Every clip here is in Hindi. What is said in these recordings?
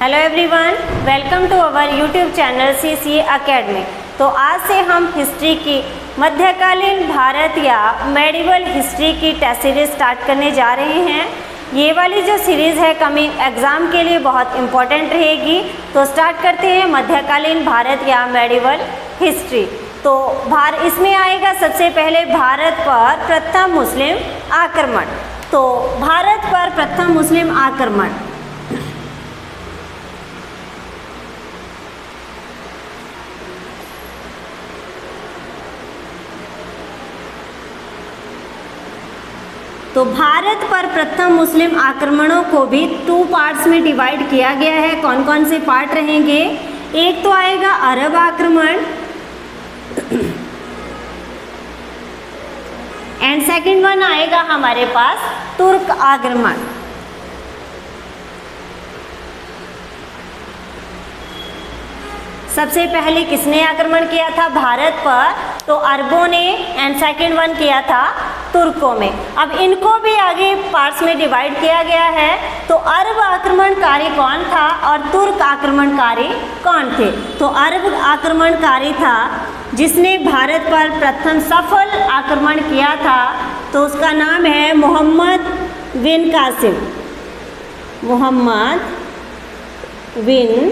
Hello everyone, welcome to our YouTube channel CCA academy. तो आज से हम हिस्ट्री की मध्यकालीन भारत या मेडिवल हिस्ट्री की टेस्ट सीरीज स्टार्ट करने जा रहे हैं। ये वाली जो सीरीज़ है कमिंग एग्ज़ाम के लिए बहुत इम्पोर्टेंट रहेगी। तो स्टार्ट करते हैं मध्यकालीन भारत या मेडिवल हिस्ट्री। तो इसमें आएगा सबसे पहले भारत पर प्रथम मुस्लिम आक्रमण। तो भारत पर प्रथम मुस्लिम आक्रमण तो भारत पर प्रथम मुस्लिम आक्रमणों को भी 2 पार्ट्स में डिवाइड किया गया है। कौन कौन से पार्ट रहेंगे? एक तो आएगा अरब आक्रमण एंड सेकंड वन आएगा हमारे पास तुर्क आक्रमण। सबसे पहले किसने आक्रमण किया था भारत पर? तो अरबों ने एंड सेकंड वन किया था तुर्कों में। अब इनको भी आगे पार्ट्स में डिवाइड किया गया है। तो अरब आक्रमणकारी कौन था और तुर्क आक्रमणकारी कौन थे? तो अरब आक्रमणकारी था जिसने भारत पर प्रथम सफल आक्रमण किया था। तो उसका नाम है मोहम्मद बिन कासिम। मोहम्मद बिन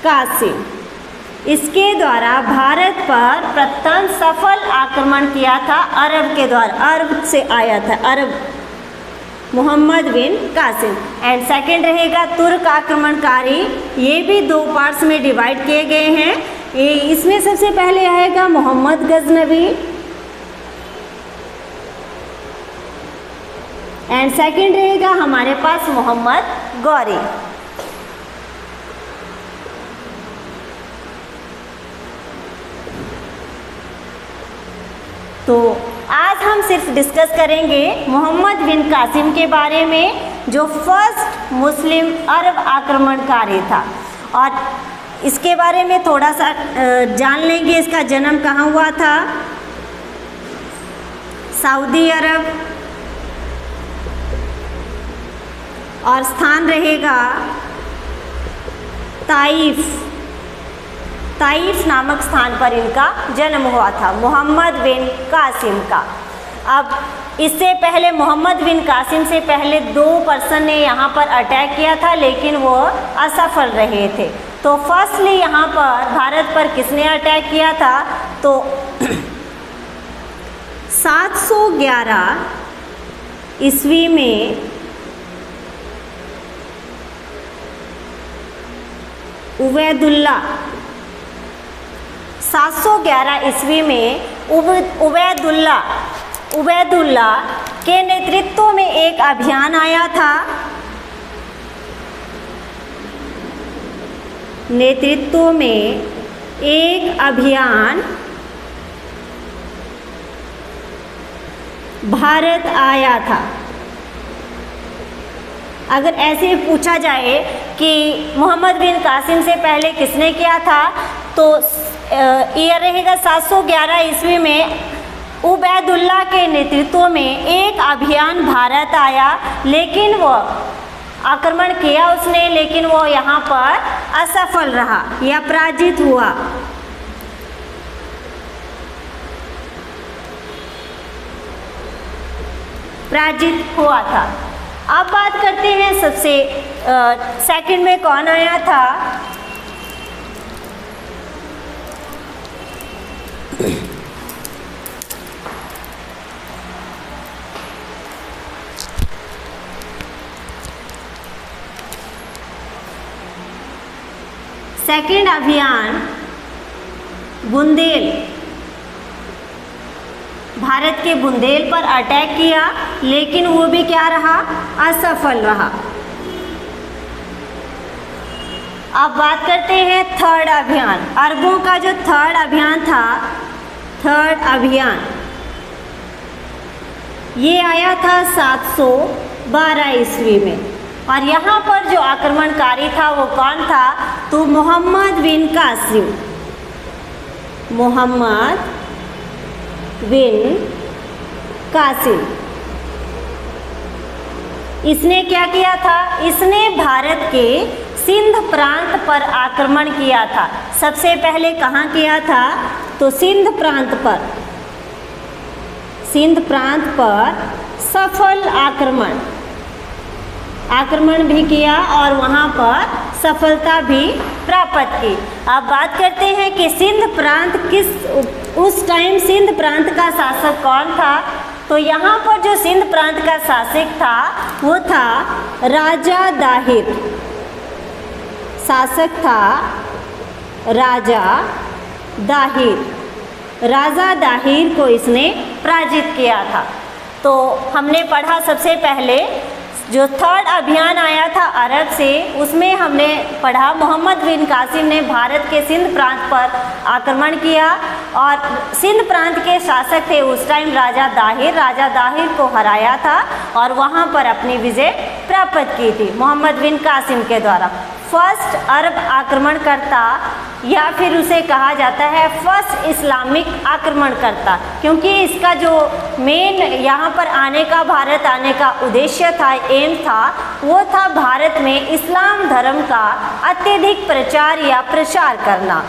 कासिम, इसके द्वारा भारत पर प्रथम सफल आक्रमण किया था अरब के द्वारा। अरब से आया था अरब, मोहम्मद बिन कासिम। एंड सेकंड रहेगा तुर्क आक्रमणकारी। ये भी 2 पार्ट्स में डिवाइड किए गए हैं। इसमें सबसे पहले आएगा मोहम्मद गजनवी एंड सेकंड रहेगा हमारे पास मोहम्मद गौरी। तो आज हम सिर्फ डिस्कस करेंगे मोहम्मद बिन कासिम के बारे में, जो फर्स्ट मुस्लिम अरब आक्रमणकारी था। और इसके बारे में थोड़ा सा जान लेंगे। इसका जन्म कहाँ हुआ था? सऊदी अरब, और स्थान रहेगा ताइफ नामक स्थान पर इनका जन्म हुआ था, मोहम्मद बिन कासिम का। अब इससे पहले मोहम्मद बिन कासिम से पहले 2 पर्सन ने यहाँ पर अटैक किया था, लेकिन वो असफल रहे थे। तो फर्स्टली यहाँ पर भारत पर किसने अटैक किया था? तो 711 ईस्वी में उबैदुल्ला 711 ईस्वी में उबैदुल्ला के नेतृत्व में एक अभियान आया था। नेतृत्व में एक अभियान भारत आया था। अगर ऐसे पूछा जाए कि मोहम्मद बिन कासिम से पहले किसने किया था, तो ईयर रहेगा 711 ईस्वी में उबैदुल्ला के नेतृत्व में एक अभियान भारत आया, लेकिन वो आक्रमण किया उसने, लेकिन वो यहाँ पर असफल रहा या पराजित हुआ। पराजित हुआ था। अब बात करते हैं सबसे सेकंड में कौन आया था? सेकंड अभियान बुंदेल, भारत के बुंदेल पर अटैक किया, लेकिन वो भी क्या रहा? असफल रहा। अब बात करते हैं थर्ड अभियान। अरबों का जो थर्ड अभियान था, थर्ड अभियान ये आया था 712 ईस्वी में। और यहाँ पर जो आक्रमणकारी था वो कौन था? तो मोहम्मद बिन कासिम। मोहम्मद बिन कासिम। इसने क्या किया था? इसने भारत के सिंध प्रांत पर आक्रमण किया था। सबसे पहले कहाँ किया था? तो सिंध प्रांत पर सफल आक्रमण भी किया और वहाँ पर सफलता भी प्राप्त की। अब बात करते हैं कि सिंध प्रांत उस टाइम सिंध प्रांत का शासक कौन था? तो यहाँ पर जो सिंध प्रांत का शासक था वो था राजा दाहिर। शासक था राजा दाहिर को इसने पराजित किया था। तो हमने पढ़ा सबसे पहले जो थर्ड अभियान आया था अरब से, उसमें हमने पढ़ा मोहम्मद बिन कासिम ने भारत के सिंध प्रांत पर आक्रमण किया और सिंध प्रांत के शासक थे उस टाइम राजा दाहिर को हराया था और वहाँ पर अपनी विजय प्राप्त की थी मोहम्मद बिन कासिम के द्वारा। फर्स्ट अरब आक्रमणकर्ता या फिर उसे कहा जाता है फर्स्ट इस्लामिक आक्रमणकर्ता, क्योंकि इसका जो मेन यहाँ पर भारत आने का उद्देश्य था, एम था, वो था भारत में इस्लाम धर्म का अत्यधिक प्रचार या प्रसार करना।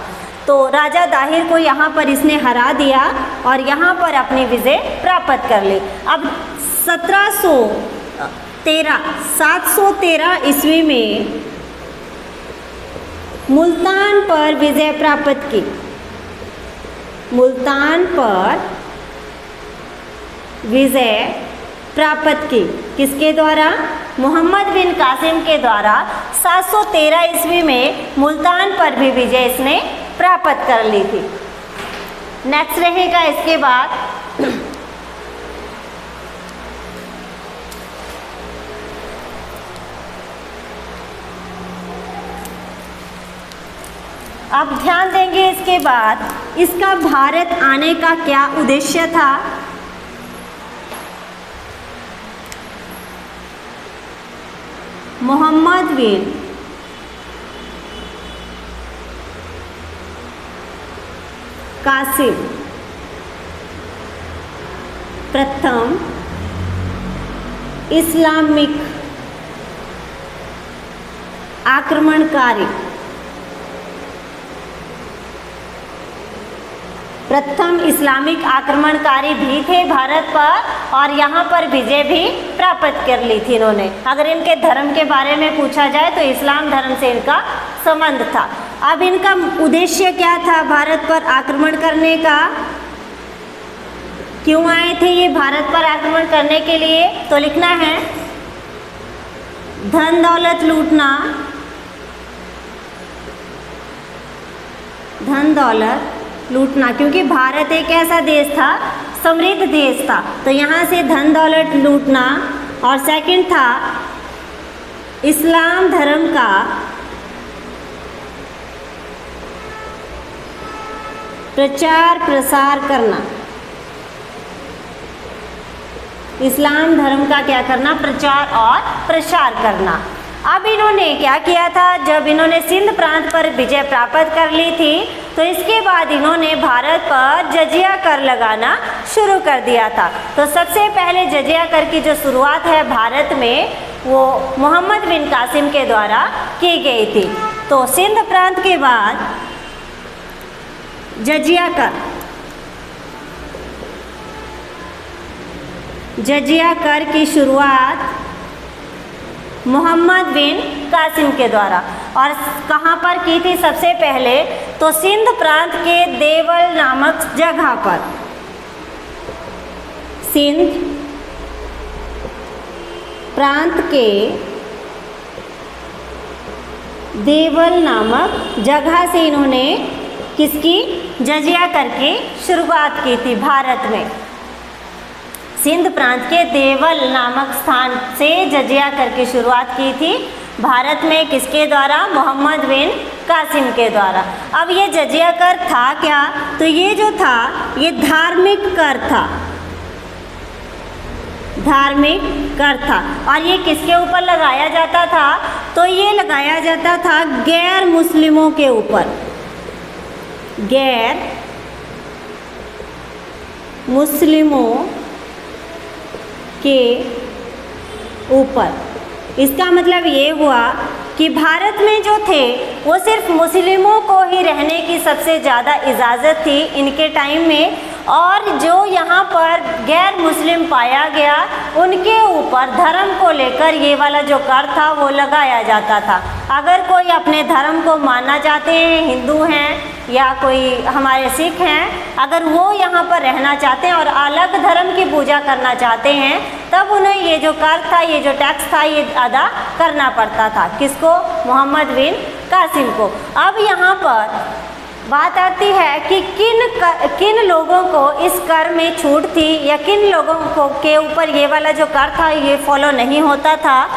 तो राजा दाहिर को यहाँ पर इसने हरा दिया और यहाँ पर अपनी विजय प्राप्त कर ली। अब 713 ईस्वी में मुल्तान पर विजय प्राप्त की। किसके द्वारा? मोहम्मद बिन कासिम के द्वारा 713 ईस्वी में मुल्तान पर भी विजय इसने प्राप्त कर ली थी। नेक्स्ट रहेगा इसके बाद अब ध्यान देंगे इसके बाद इसका भारत आने का क्या उद्देश्य था। मोहम्मद बिन कासिम प्रथम इस्लामिक आक्रमणकारी भी थे भारत पर और यहाँ पर विजय भी प्राप्त कर ली थी इन्होंने। अगर इनके धर्म के बारे में पूछा जाए तो इस्लाम धर्म से इनका संबंध था। अब इनका उद्देश्य क्या था भारत पर आक्रमण करने का? क्यों आए थे ये भारत पर आक्रमण करने के लिए? तो लिखना है धन दौलत लूटना, क्योंकि भारत एक ऐसा देश था, समृद्ध देश था, तो यहाँ से धन दौलत लूटना। और सेकंड था इस्लाम धर्म का प्रचार प्रसार करना। इस्लाम धर्म का क्या करना? प्रचार और प्रसार करना। अब इन्होंने क्या किया था? जब इन्होंने सिंध प्रांत पर विजय प्राप्त कर ली थी तो इसके बाद इन्होंने भारत पर जजिया कर लगाना शुरू कर दिया था। तो सबसे पहले जजिया कर की जो शुरुआत है भारत में वो मोहम्मद बिन कासिम के द्वारा की गई थी। तो सिंध प्रांत के बाद जजिया कर की शुरुआत मोहम्मद बिन कासिम के द्वारा। और कहाँ पर की थी? सबसे पहले तो सिंध प्रांत के देवल नामक जगह पर। सिंध प्रांत के देवल नामक जगह से इन्होंने किसकी? जजिया करके शुरुआत की थी भारत में। सिंध प्रांत के देवल नामक स्थान से जजिया करके शुरुआत की थी भारत में। किसके द्वारा? मोहम्मद बिन कासिम के द्वारा। अब ये जजिया कर था क्या? तो ये जो था ये धार्मिक कर था। और ये किसके ऊपर लगाया जाता था? तो ये लगाया जाता था गैर मुस्लिमों के ऊपर। गैर मुस्लिमों के ऊपर। इसका मतलब ये हुआ कि भारत में जो थे वो सिर्फ मुस्लिमों को ही रहने की सबसे ज़्यादा इजाज़त थी इनके टाइम में, और जो यहाँ पर गैर मुस्लिम पाया गया उनके ऊपर धर्म को लेकर ये वाला जो कर था वो लगाया जाता था। अगर कोई अपने धर्म को मानना चाहते हैं, हिंदू हैं या कोई हमारे सिख हैं, अगर वो यहाँ पर रहना चाहते हैं और अलग धर्म की पूजा करना चाहते हैं, तब उन्हें ये जो कर था, ये जो टैक्स था, ये अदा करना पड़ता था। किसको? मोहम्मद बिन कासिम को। अब यहाँ पर बात आती है कि किन लोगों को इस कर में छूट थी या किन लोगों को के ऊपर ये वाला जो कर था ये फॉलो नहीं होता था।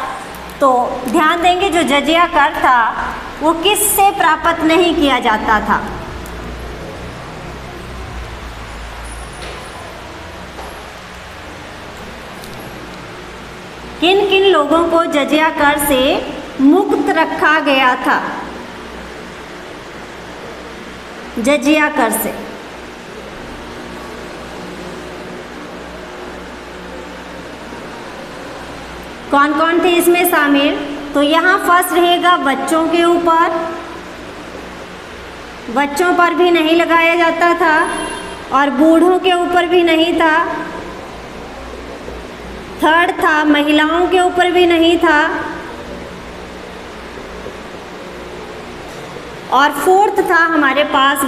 तो ध्यान देंगे, जो जजिया कर था वो किससे प्राप्त नहीं किया जाता था? किन किन लोगों को जजिया कर से मुक्त रखा गया था? जजिया कर से कौन कौन थे इसमें शामिल? तो यहाँ फर्स्ट रहेगा बच्चों के ऊपर, बच्चों पर भी नहीं लगाया जाता था और बूढ़ों के ऊपर भी नहीं था। थर्ड था महिलाओं के ऊपर भी नहीं था, और फोर्थ था हमारे पास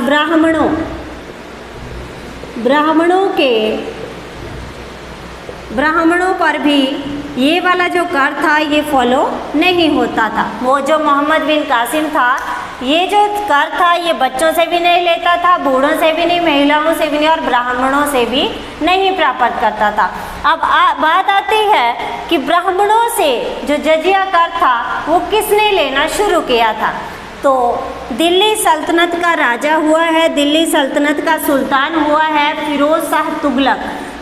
ब्राह्मणों पर भी ये वाला जो कर था ये फॉलो नहीं होता था। वो जो मोहम्मद बिन कासिम था, ये जो कर था ये बच्चों से भी नहीं लेता था, बूढ़ों से भी नहीं, महिलाओं से भी नहीं और ब्राह्मणों से भी नहीं प्राप्त करता था। अब बात आती है कि ब्राह्मणों से जो जजिया कर था वो किसने लेना शुरू किया था? तो दिल्ली सल्तनत का राजा हुआ है, दिल्ली सल्तनत का सुल्तान हुआ है फिरोज शाह तुगलक।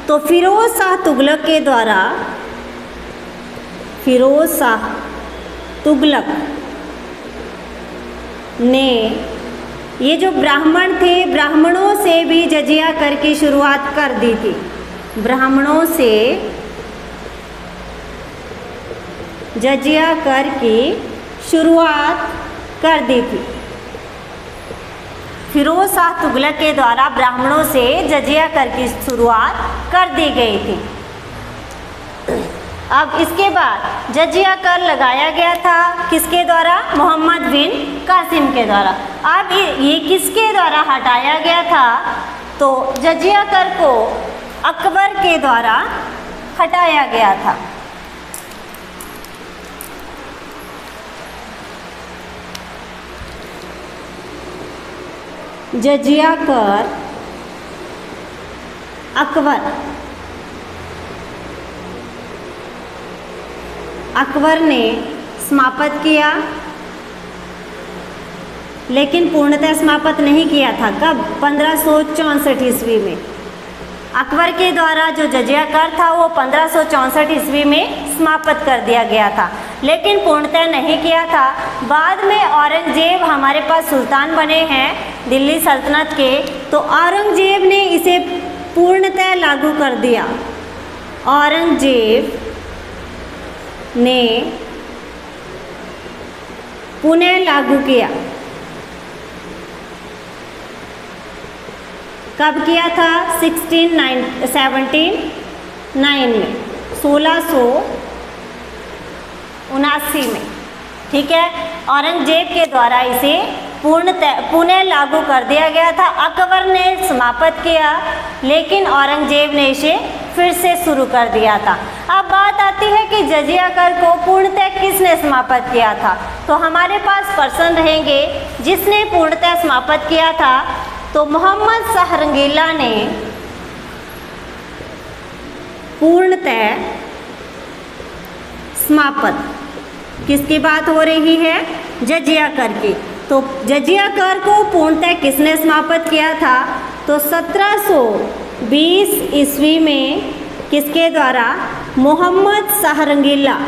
तो फिरोज शाह तुगलक के द्वारा, फिरोज शाह तुगलक ने ये जो ब्राह्मण थे, ब्राह्मणों से भी जजिया कर की शुरुआत कर दी थी। ब्राह्मणों से जजिया कर की शुरुआत कर दी थी। फिरोज शाह तुगलक के द्वारा ब्राह्मणों से जजिया कर की शुरुआत कर दी गई थी। अब इसके बाद जजिया कर लगाया गया था किसके द्वारा? मोहम्मद बिन कासिम के द्वारा। अब ये किसके द्वारा हटाया गया था? तो जजिया कर को अकबर के द्वारा हटाया गया था। जजिया कर अकबर ने समाप्त किया, लेकिन पूर्णतः समाप्त नहीं किया था। कब? 1564 ईस्वी में। अकबर के द्वारा जो जजिया कर था वो 1564 ईस्वी में समाप्त कर दिया गया था, लेकिन पूर्णतः नहीं किया था। बाद में औरंगजेब हमारे पास सुल्तान बने हैं दिल्ली सल्तनत के, तो औरंगजेब ने इसे पूर्णतः लागू कर दिया। औरंगजेब ने पुनः लागू किया। कब किया था? 1679 में, 1679 में। ठीक है, औरंगजेब के द्वारा इसे पुनः लागू कर दिया गया था। अकबर ने समाप्त किया, लेकिन औरंगजेब ने इसे फिर से शुरू कर दिया था। अब बात आती है कि जजिया कर को पूर्णतः किसने समाप्त किया था? तो हमारे पास पर्सन रहेंगे जिसने पूर्णतः समाप्त किया था। तो मोहम्मद शाह रंगीला ने पूर्णतः समाप्त, किसकी बात हो रही है? जजिया कर की। तो जजिया कर को पूर्णतः किसने समाप्त किया था? तो 1720 ईस्वी में किसके द्वारा? मोहम्मद शाह रंगीला।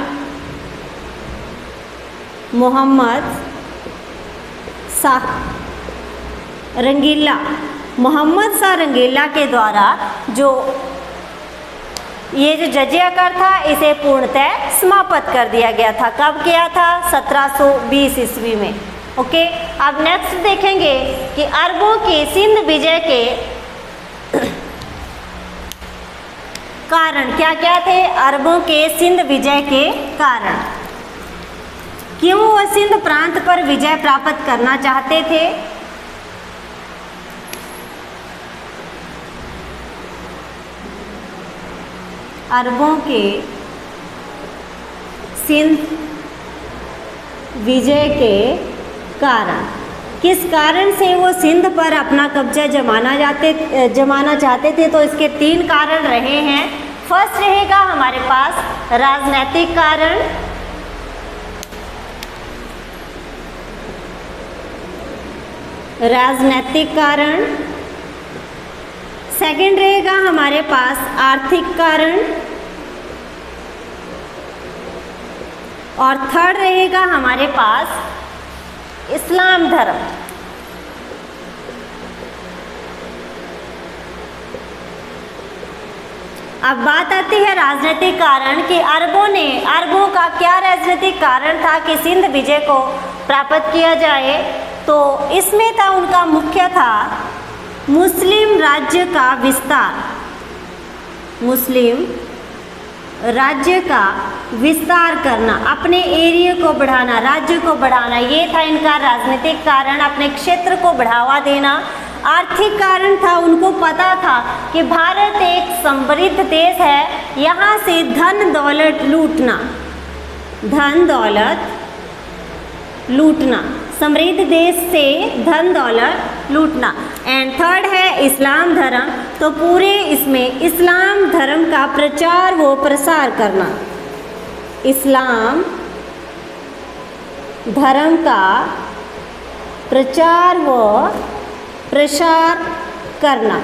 मोहम्मद शाह रंगीला के द्वारा जो ये जो जजिया कर था इसे पूर्णतः समाप्त कर दिया गया था। कब किया था? 1720 ईस्वी में। ओके, अब नेक्स्ट देखेंगे कि अरबों के सिंध विजय के कारण क्या क्या थे। अरबों के सिंध विजय के कारण, क्यों वह सिंध प्रांत पर विजय प्राप्त करना चाहते थे? अरबों के सिंध विजय के कारण, किस कारण से वो सिंध पर अपना कब्जा जमाना चाहते थे? तो इसके 3 कारण रहे हैं। फर्स्ट रहेगा हमारे पास राजनीतिक कारण, सेकंड रहेगा हमारे पास आर्थिक कारण, और थर्ड रहेगा हमारे पास इस्लाम धर्म। अब बात आती है राजनीतिक कारण कि अरबों का क्या राजनीतिक कारण था कि सिंध विजय को प्राप्त किया जाए? तो इसमें था, उनका मुख्य था मुस्लिम राज्य का विस्तार, मुस्लिम राज्य का विस्तार करना, अपने एरिया को बढ़ाना, राज्य को बढ़ाना, ये था इनका राजनीतिक कारण, अपने क्षेत्र को बढ़ावा देना। आर्थिक कारण था, उनको पता था कि भारत एक समृद्ध देश है, यहाँ से धन दौलत लूटना, समृद्ध देश से धन दौलत लूटना। एंड थर्ड है इस्लाम धर्म, तो पूरे इसमें इस्लाम धर्म का प्रचार व प्रसार करना, इस्लाम धर्म का प्रचार व प्रसार करना,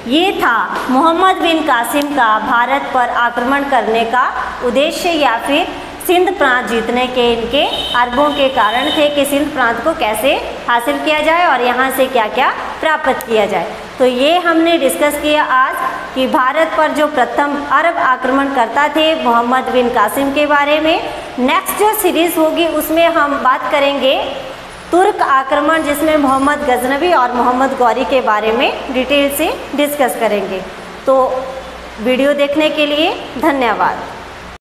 ये था मोहम्मद बिन कासिम का भारत पर आक्रमण करने का उद्देश्य, या फिर सिंध प्रांत जीतने के इनके अरबों के कारण थे कि सिंध प्रांत को कैसे हासिल किया जाए और यहाँ से क्या क्या प्राप्त किया जाए। तो ये हमने डिस्कस किया आज कि भारत पर जो प्रथम अरब आक्रमणकर्ता थे मोहम्मद बिन कासिम के बारे में। नेक्स्ट जो सीरीज़ होगी उसमें हम बात करेंगे तुर्क आक्रमण, जिसमें मोहम्मद गजनवी और मोहम्मद गौरी के बारे में डिटेल से डिस्कस करेंगे। तो वीडियो देखने के लिए धन्यवाद।